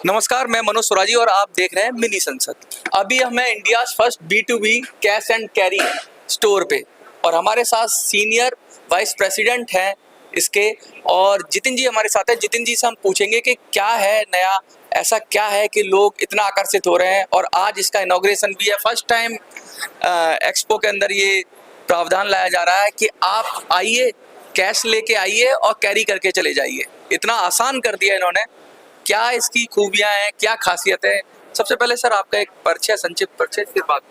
नमस्कार, मैं मनोज स्वराजी और आप देख रहे हैं मिनी संसद। अभी हम हैं India first B2B cash and carry store पे और हमारे साथ सीनियर वाइस प्रेसिडेंट हैं इसके और जितिन जी हमारे साथ हैं। जितिन जी से हम पूछेंगे कि क्या है नया, ऐसा क्या है कि लोग इतना आकर्षित हो रहे हैं और आज इसका इनॉग्रेशन भी है। फर्स्ट टाइम एक्सपो के अंदर ये प्रावधान लाया जा रहा है कि आप आइए, कैश लेके आइए और कैरी करके चले जाइए। इतना आसान कर दिया इन्होंने। क्या इसकी खूबियां हैं, क्या खासियत है? सबसे पहले सर आपका एक परिचय, संक्षिप्त परिचय, फिर बात।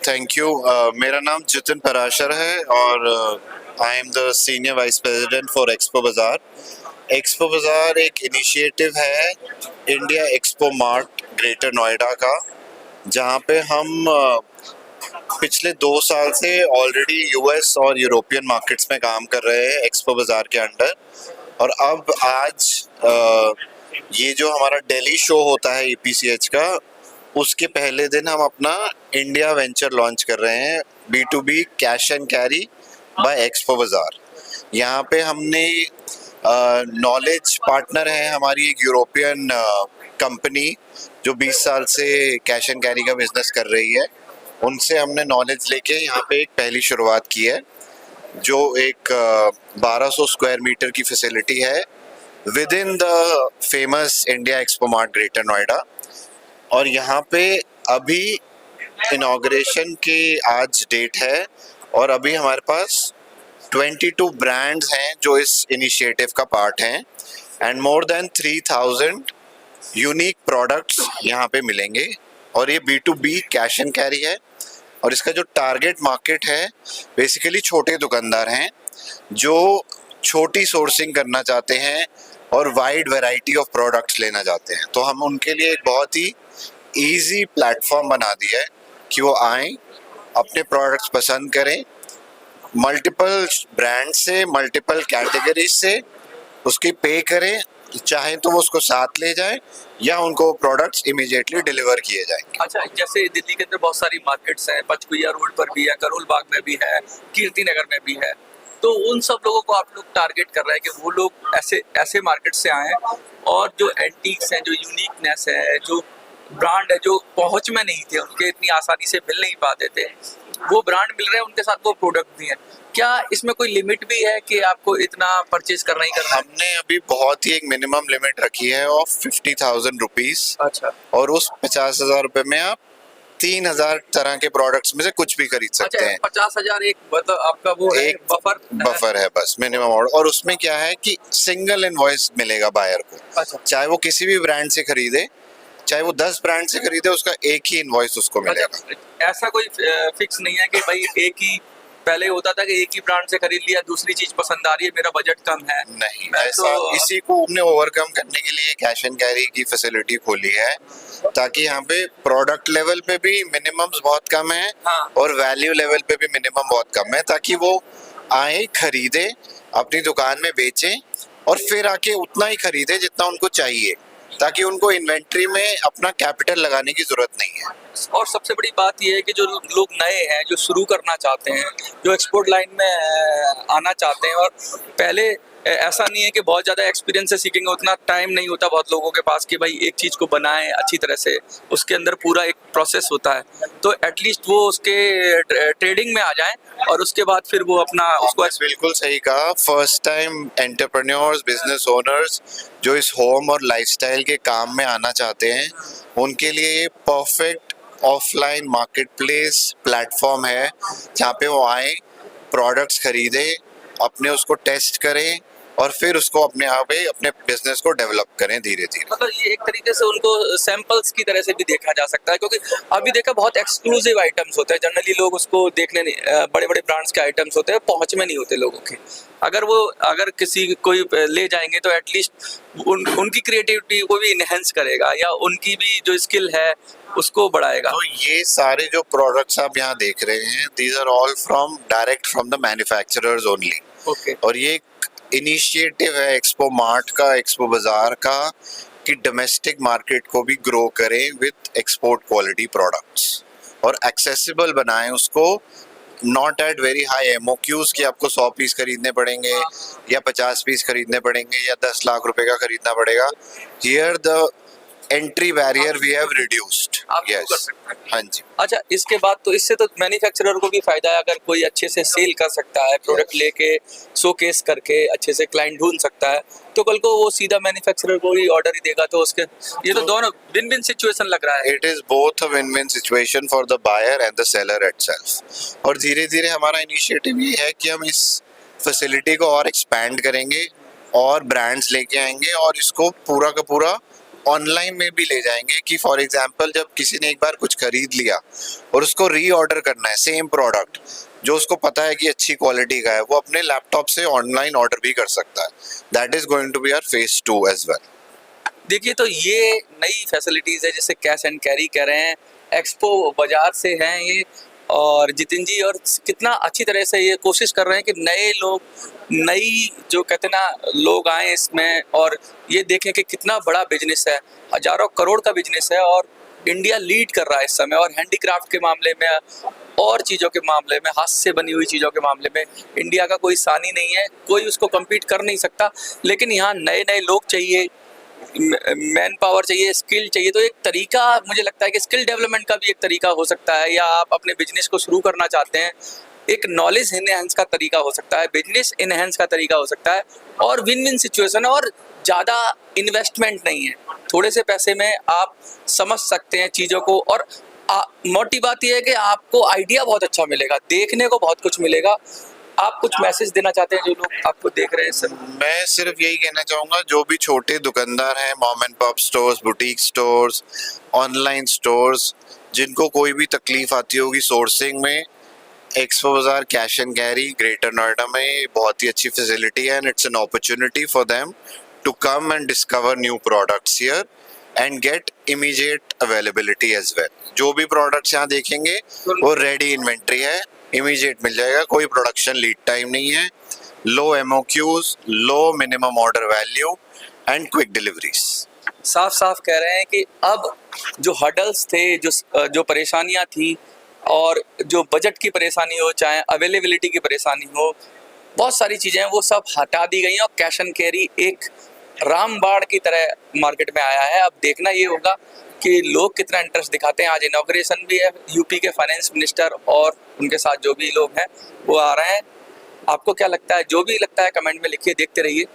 Thank you. मेरा नाम जितिन पराशर है और I am the senior vice president for expo बाजार। एक्सपो बाजार एक इनिशिएटिव है India expo mart greater Noida का, जहाँ पे हम पिछले 2 साल से ऑलरेडी यूएस और यूरोपियन मार्केट्स में काम कर रहे हैं एक्सपो बाजार के अंडर। और अब आज ये जो हमारा दिल्ली शो होता है EPCH का, उसके पहले दिन हम अपना इंडिया वेंचर लॉन्च कर रहे हैं B2B cash and carry by expo बाजार। यहाँ पे हमने नॉलेज पार्टनर है हमारी एक यूरोपियन कंपनी जो 20 साल से कैश एंड कैरी का बिजनेस कर रही है। उनसे हमने नॉलेज लेके यहाँ पे एक पहली शुरुआत की है, जो एक 1200 स्क्वायर मीटर की फैसिलिटी है with in the famous India expo mart greater Noida. और यहाँ पे अभी इनॉग्रेशन की आज डेट है और अभी हमारे पास 22 ब्रांड्स हैं जो इस इनिशिएटिव का पार्ट हैं and more than 3000 unique products यहाँ पे मिलेंगे। और ये B2B कैश एंड कैरी है और इसका जो टारगेट मार्केट है बेसिकली छोटे दुकानदार हैं जो छोटी सोर्सिंग करना चाहते हैं और वाइड वैरायटी ऑफ प्रोडक्ट्स लेना चाहते हैं। तो हम उनके लिए एक बहुत ही इजी प्लेटफॉर्म बना दिया है कि वो आएँ, अपने प्रोडक्ट्स पसंद करें, मल्टीपल ब्रांड से, मल्टीपल कैटेगरी से उसकी पे करें, चाहे तो वो उसको साथ ले जाएं या उनको प्रोडक्ट्स इमीडिएटली डिलीवर किए जाएंगे। अच्छा, जैसे दिल्ली के अंदर बहुत सारी मार्केट्स हैं, पंचकुला रोड पर भी है, करोल बाग में भी है, कीर्ति नगर में भी है, तो उन सब लोगों को आप लोग टारगेट कर रहे हैं कि वो लोग ऐसे मार्केट से आए और जो एंटीक्स हैं, जो यूनिकनेस है, जो ब्रांड है जो पहुंच में नहीं थे, उनके इतनी आसानी से मिल नहीं पाते थे, वो ब्रांड मिल रहे हैं, उनके साथ वो प्रोडक्ट भी है। क्या इसमें कोई लिमिट भी है कि आपको इतना परचेज करना ही करना है? हमने अभी बहुत ही एक मिनिमम लिमिट रखी है ऑफ 50,000 रुपीज। अच्छा। और उस 50,000 रुपए में आप 3,000 तरह के प्रोडक्ट्स में से कुछ भी खरीद सकते हैं। 50,000 एक मतलब आपका वो एक बफर है बस मिनिमम। और उसमें क्या है कि सिंगल इनवॉइस मिलेगा बायर को। अच्छा। चाहे वो किसी भी ब्रांड से खरीदे, चाहे वो 10 ब्रांड से खरीदे, उसका एक ही इनवॉइस उसको मिलेगा। अच्छा, ऐसा कोई फिक्स नहीं है कि भाई एक ही, पहले होता था कि एक ही ब्रांड से खरीद लिया, दूसरी चीज पसंद आ रही है, मेरा बजट कम है। नहीं, ऐसा इसी को हमने ओवरकम करने के लिए कैश एंड कैरी की फैसिलिटी खोली है, ताकि यहाँ पे प्रोडक्ट लेवल पे भी मिनिमम्स बहुत कम है। हाँ। और वैल्यू लेवल पे भी मिनिमम बहुत कम है, ताकि वो आए, खरीदे, अपनी दुकान में बेचें और फिर आके उतना ही खरीदे जितना उनको चाहिए, ताकि उनको इन्वेंट्री में अपना कैपिटल लगाने की जरूरत नहीं है। और सबसे बड़ी बात यह है कि जो लोग नए हैं, जो शुरू करना चाहते हैं, जो एक्सपोर्ट लाइन में आना चाहते हैं, और पहले ऐसा नहीं है कि बहुत ज़्यादा एक्सपीरियंस से सीखेंगे, उतना टाइम नहीं होता बहुत लोगों के पास कि भाई एक चीज़ को बनाएं अच्छी तरह से, उसके अंदर पूरा एक प्रोसेस होता है। तो एटलीस्ट वो उसके ट्रेडिंग में आ जाएं और उसके बाद फिर वो अपना उसको। बिल्कुल सही कहा। First time entrepreneurs, business owners जो इस होम और लाइफस्टाइल के काम में आना चाहते हैं, उनके लिए ये perfect offline market place platform है, जहाँ पे वो आए, प्रोडक्ट्स खरीदें, अपने उसको टेस्ट करें, और फिर उसको अपने आप ही अपने बिजनेस को डेवलप करें धीरे धीरे। मतलब ये एक तरीके से उनको सैंपल्स की तरह से भी देखा जा सकता है, क्योंकि अभी देखा बहुत एक्सक्लूसिव आइटम्स होते हैं, जनरली लोग उसको देखने नहीं, बड़े बड़े ब्रांड्स के आइटम्स होते हैं, पहुंच में नहीं होते लोगों के। अगर किसी कोई ले जाएंगे तो एटलीस्ट उनकी क्रिएटिविटी को भी इनहेंस करेगा, या उनकी भी जो स्किल है उसको बढ़ाएगा। तो ये सारे जो प्रोडक्ट्स आप यहाँ देख रहे हैं, these are all from direct from the manufacturers only. Okay. और ये इनिशिएटिव है एक्सपो मार्ट का, एक्सपो बाजार का, कि डोमेस्टिक मार्केट को भी ग्रो करें विद एक्सपोर्ट क्वालिटी प्रोडक्ट्स और एक्सेसिबल बनाएं उसको, नॉट एट वेरी हाई एमओक्यूज कि आपको 100 पीस खरीदने पड़ेंगे या 50 पीस खरीदने पड़ेंगे या 10 लाख रुपए का खरीदना पड़ेगा। Here the entry barrier we have reduced. आप शुरू कर यस, सकते हैं। हाँ जी। अच्छा, इसके बाद तो इससे तो मैन्युफैक्चरर को भी फायदा है, अगर कोई अच्छे से सेल कर सकता है, प्रोडक्ट लेके शोकेस करके अच्छे से क्लाइंट ढूंढ सकता है, तो कल को वो सीधा मैन्युफैक्चरर को ही ऑर्डर ही देगा, तो उसके ये तो दोनों विन विन सिचुएशन लग रहा है। It is both a win win situation for the buyer and the seller itself. और धीरे धीरे हमारा इनिशिएटिव ये है कि हम इस फैसिलिटी को और एक्सपैंड करेंगे और ब्रांड्स लेके आएंगे और इसको पूरा का पूरा ऑनलाइन में भी ले जाएंगे, कि फॉर एग्जांपल जब किसी ने एक बार कुछ खरीद लिया और उसको रीऑर्डर करना है सेम प्रोडक्ट जो उसको पता है कि अच्छी क्वालिटी का है, वो अपने लैपटॉप से ऑनलाइन ऑर्डर भी कर सकता है। That is going to be our phase 2 as well. देखिए, तो ये नई फैसिलिटीज है जिसे कैश एंड कैरी कह रहे हैं, एक्सपो बाजार से हैं ये, और जितिन जी और कितना अच्छी तरह से ये कोशिश कर रहे हैं कि नए लोग, नई जो कहते ना लोग आए इसमें और ये देखें कि कितना बड़ा बिजनेस है, हजारों करोड़ का बिजनेस है, और इंडिया लीड कर रहा है इस समय। और हैंडीक्राफ्ट के मामले में और चीज़ों के मामले में, हाथ से बनी हुई चीज़ों के मामले में इंडिया का कोई सानी नहीं है, कोई उसको कम्पीट कर नहीं सकता। लेकिन यहाँ नए नए लोग चाहिए, मैन पावर चाहिए, स्किल चाहिए। तो एक तरीका मुझे लगता है कि स्किल डेवलपमेंट का भी एक तरीका हो सकता है, या आप अपने बिजनेस को शुरू करना चाहते हैं, एक नॉलेज इनहेंस का तरीका हो सकता है, बिजनेस इनहेंस का तरीका हो सकता है, और विन विन सिचुएशन है, और ज़्यादा इन्वेस्टमेंट नहीं है, थोड़े से पैसे में आप समझ सकते हैं चीज़ों को। और मोटी बात यह है कि आपको आइडिया बहुत अच्छा मिलेगा, देखने को बहुत कुछ मिलेगा। आप कुछ मैसेज देना चाहते हैं जो लोग आपको देख रहे हैं सर? मैं सिर्फ यही कहना चाहूँगा, जो भी छोटे दुकानदार हैं, mom and pop stores, boutique stores, online stores, जिनको कोई भी तकलीफ आती होगी सोर्सिंग में, Expo Bazaar cash and carry Greater Noida में बहुत ही अच्छी फैसिलिटी है, and it's an opportunity for them to come and discover new products here and get immediate availability as well. जो भी प्रोडक्ट्स यहाँ देखेंगे वो रेडी इन्वेंट्री है, इमीडिएट मिल जाएगा, कोई प्रोडक्शन लीड टाइम नहीं है, low MOQs, low minimum order value and quick deliveries. साफ साफ कह रहे हैं कि अब जो हर्डल्स थे, जो परेशानियां थी, और जो बजट की परेशानी हो, चाहे अवेलेबिलिटी की परेशानी हो, बहुत सारी चीज़ें हैं वो सब हटा दी गई हैं, और कैश एंड कैरी एक रामबाण की तरह मार्केट में आया है। अब देखना ये होगा कि लोग कितना इंटरेस्ट दिखाते हैं। आज इनॉग्रेशन भी है, यूपी के फाइनेंस मिनिस्टर और उनके साथ जो भी लोग हैं वो आ रहे हैं। आपको क्या लगता है? जो भी लगता है कमेंट में लिखिए। देखते रहिए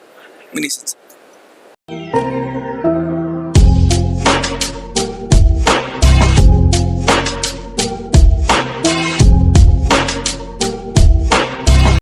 मिनी संसद।